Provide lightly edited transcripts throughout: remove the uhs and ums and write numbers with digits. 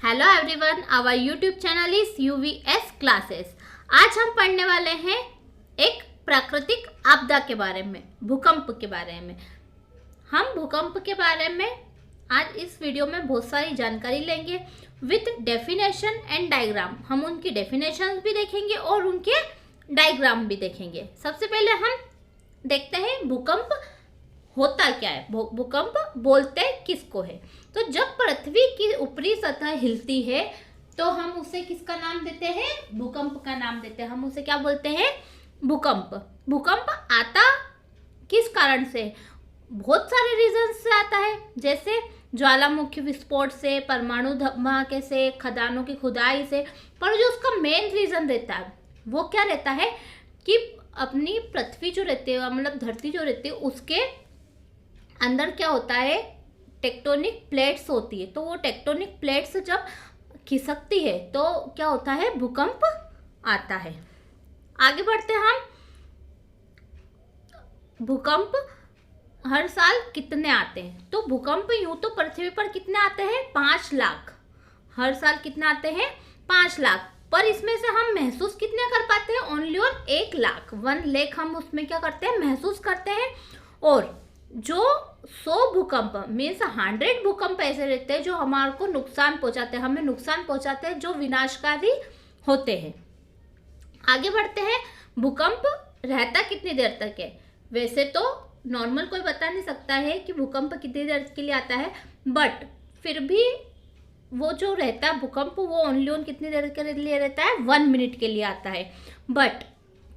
Hello everyone, our YouTube channel is UVS classes. आज हम पढ़ने वाले हैं एक प्राकृतिक आपदा के बारे में, भूकंप के बारे में। हम भूकंप के बारे में आज इस वीडियो में बहुत सारी जानकारी लेंगे विथ डेफिनेशन एंड डायग्राम। हम उनकी डेफिनेशन भी देखेंगे और उनके डायग्राम भी देखेंगे। सबसे पहले हम देखते हैं भूकंप होता क्या है, भूकंप बोलते किसको है। तो जब पृथ्वी की ऊपरी सतह हिलती है तो हम उसे किसका नाम देते हैं? भूकंप का नाम देते हैं। हम उसे क्या बोलते हैं? भूकंप। भूकंप आता किस कारण से? बहुत सारे रीजन से आता है, जैसे ज्वालामुखी विस्फोट से, परमाणु धमाके से, खदानों की खुदाई से। पर जो उसका मेन रीजन रहता है वो क्या रहता है कि अपनी पृथ्वी जो रहती है, मतलब धरती जो रहती है, उसके अंदर क्या होता है, टेक्टोनिक प्लेट्स होती है। तो वो टेक्टोनिक प्लेट्स जब खिसकती है तो क्या होता है? भूकंप आता है। आगे बढ़ते हैं हम। भूकंप हर साल कितने आते हैं? तो भूकंप यूं तो पृथ्वी पर कितने आते हैं? 5 लाख। हर साल कितने आते हैं? 5 लाख। पर इसमें से हम महसूस कितने कर पाते हैं? ओनली और 1 लाख, 1 लाख हम उसमें क्या करते हैं? महसूस करते हैं। और जो 100 भूकंप मीन्स 100 भूकंप ऐसे रहते हैं जो हमारे को नुकसान पहुंचाते हैं, हमें नुकसान पहुंचाते हैं, जो विनाशकारी होते हैं। आगे बढ़ते हैं। भूकंप रहता कितनी देर तक है? वैसे तो नॉर्मल कोई बता नहीं सकता है कि भूकंप कितनी देर के लिए आता है, बट फिर भी वो जो रहता है भूकंप, वो ओनली ऑन कितनी देर के लिए रहता है? 1 मिनट के लिए आता है। बट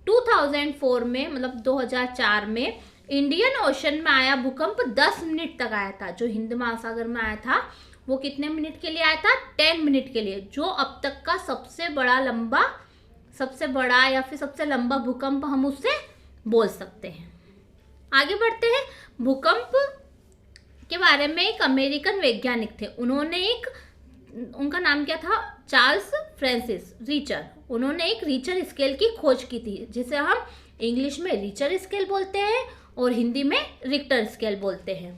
2004 में, मतलब 2004 में इंडियन ओशन में आया भूकंप 10 मिनट तक आया था। जो हिंद महासागर में आया था वो कितने मिनट के लिए आया था? 10 मिनट के लिए, जो अब तक का सबसे बड़ा या फिर सबसे लंबा भूकंप हम उससे बोल सकते हैं। आगे बढ़ते हैं। भूकंप के बारे में एक अमेरिकन वैज्ञानिक थे, उनका नाम क्या था? Charles Francis Richter. उन्होंने एक रिचर स्केल की खोज की थी, जिसे हम इंग्लिश में रिचर स्केल बोलते हैं और हिंदी में रिक्टर स्केल बोलते हैं।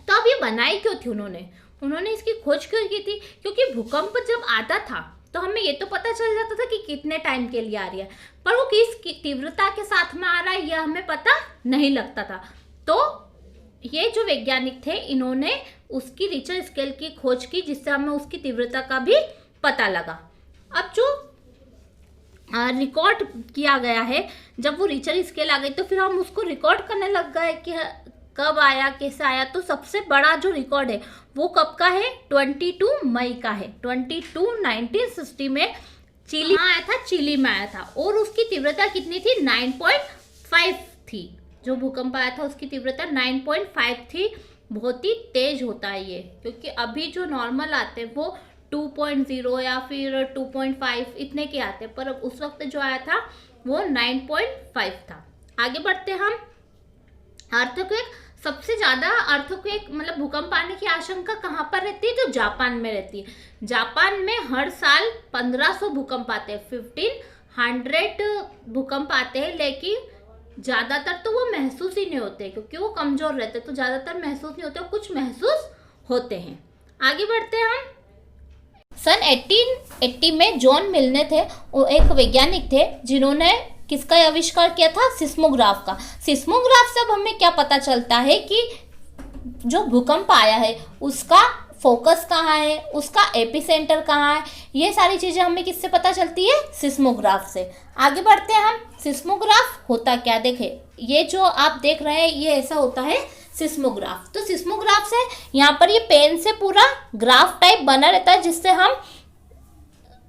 तो अब ये बनाई क्यों थी उन्होंने इसकी खोज क्यों की थी? क्योंकि भूकंप जब आता था तो हमें ये तो पता चल जाता था कि कितने टाइम के लिए आ रही है, पर वो किस तीव्रता के साथ में आ रहा है यह हमें पता नहीं लगता था। तो ये जो वैज्ञानिक थे, इन्होंने उसकी रिचर स्केल की खोज की, जिससे हमें उसकी तीव्रता का भी पता लगा। अब जो रिकॉर्ड किया गया है, जब वो रिचर स्केल आ गई तो फिर हम उसको रिकॉर्ड करने लग गए कि कब आया, कैसे आया। तो सबसे बड़ा जो रिकॉर्ड है वो कब का है? 22 मई का है। 1960 में चिली आया था, चिली में आया था, और उसकी तीव्रता कितनी थी? 9.5 थी। जो भूकंप आया था उसकी तीव्रता 9.5 थी। बहुत ही तेज होता है ये, क्योंकि अभी जो नॉर्मल आते हैं वो 2.0 या फिर 2.5 इतने के आते हैं, पर उस वक्त जो आया था वो 9.5 था। आगे बढ़ते हम। अर्थक्वेक, सबसे ज़्यादा अर्थक्वेक मतलब भूकंप आने की आशंका कहाँ पर रहती है? तो जापान में रहती है। जापान में हर साल 1500 भूकंप आते हैं, 1500 भूकंप आते हैं, लेकिन ज़्यादातर तो वो महसूस ही नहीं होते क्योंकि वो कमज़ोर रहते, तो ज़्यादातर महसूस नहीं होते, कुछ महसूस होते हैं। आगे बढ़ते हैं हम। सन 1880 में जॉन मिलने थे, वो एक वैज्ञानिक थे जिन्होंने किसका आविष्कार किया था? सिस्मोग्राफ का। सिस्मोग्राफ से अब हमें क्या पता चलता है कि जो भूकंप आया है उसका फोकस कहाँ है, उसका एपिसेंटर कहाँ है। ये सारी चीज़ें हमें किससे पता चलती है? सिस्मोग्राफ से। आगे बढ़ते हैं हम। सिस्मोग्राफ होता क्या? देखें, ये जो आप देख रहे हैं ये ऐसा होता है सिस्मोग्राफ। तो सिस्मोग्राफ से यहाँ पर ये पेन से पूरा ग्राफ टाइप बना रहता है, जिससे हम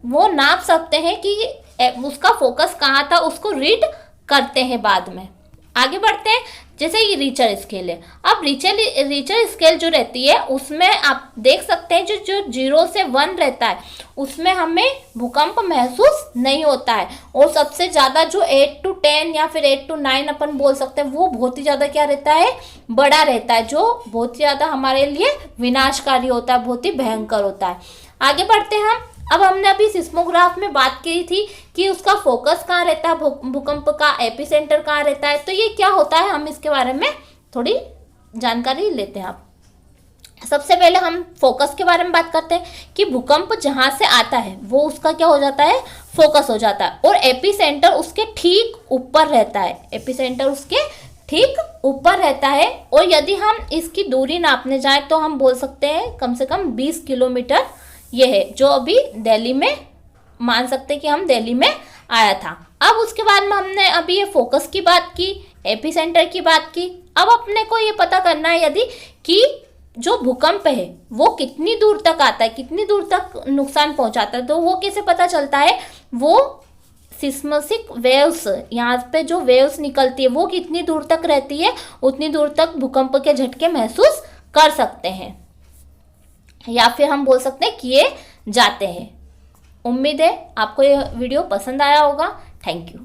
वो नाप सकते हैं कि उसका फोकस कहाँ था, उसको रीड करते हैं बाद में। आगे बढ़ते हैं। जैसे ये रिचर स्केल है, अब रिचर स्केल जो रहती है उसमें आप देख सकते हैं जो 0 से 1 रहता है उसमें हमें भूकंप महसूस नहीं होता है, और सबसे ज़्यादा जो 8 to 10 या फिर 8 to 9 अपन बोल सकते हैं वो बहुत ही ज़्यादा क्या रहता है? बड़ा रहता है, जो बहुत ही ज़्यादा हमारे लिए विनाशकारी होता है, बहुत ही भयंकर होता है। आगे बढ़ते हैं हम। अब हमने अभी सिस्मोग्राफ में बात की थी कि उसका फोकस कहाँ रहता है, भूकंप का एपिसेंटर कहाँ रहता है। तो ये क्या होता है, हम इसके बारे में थोड़ी जानकारी लेते हैं। सबसे पहले हम फोकस के बारे में बात करते हैं कि भूकंप जहां से आता है वो उसका क्या हो जाता है, फोकस हो जाता है, और एपिसेंटर उसके ठीक ऊपर रहता है, एपिसेंटर उसके ठीक ऊपर रहता है। और यदि हम इसकी दूरी नापने जाएं तो हम बोल सकते हैं कम से कम 20 किलोमीटर ये है, जो अभी दिल्ली में, मान सकते हैं कि हम दिल्ली में आया था। अब उसके बाद में हमने अभी ये फोकस की बात की, एपिसेंटर की बात की। अब अपने को ये पता करना है यदि कि जो भूकंप है वो कितनी दूर तक आता है, कितनी दूर तक नुकसान पहुंचाता है। तो वो कैसे पता चलता है, वो सिस्मिक वेव्स, यहाँ पे जो वेव्स निकलती है वो कितनी दूर तक रहती है, उतनी दूर तक भूकंप के झटके महसूस कर सकते हैं, या फिर हम बोल सकते हैं किए जाते हैं। उम्मीद है आपको ये वीडियो पसंद आया होगा। Thank you.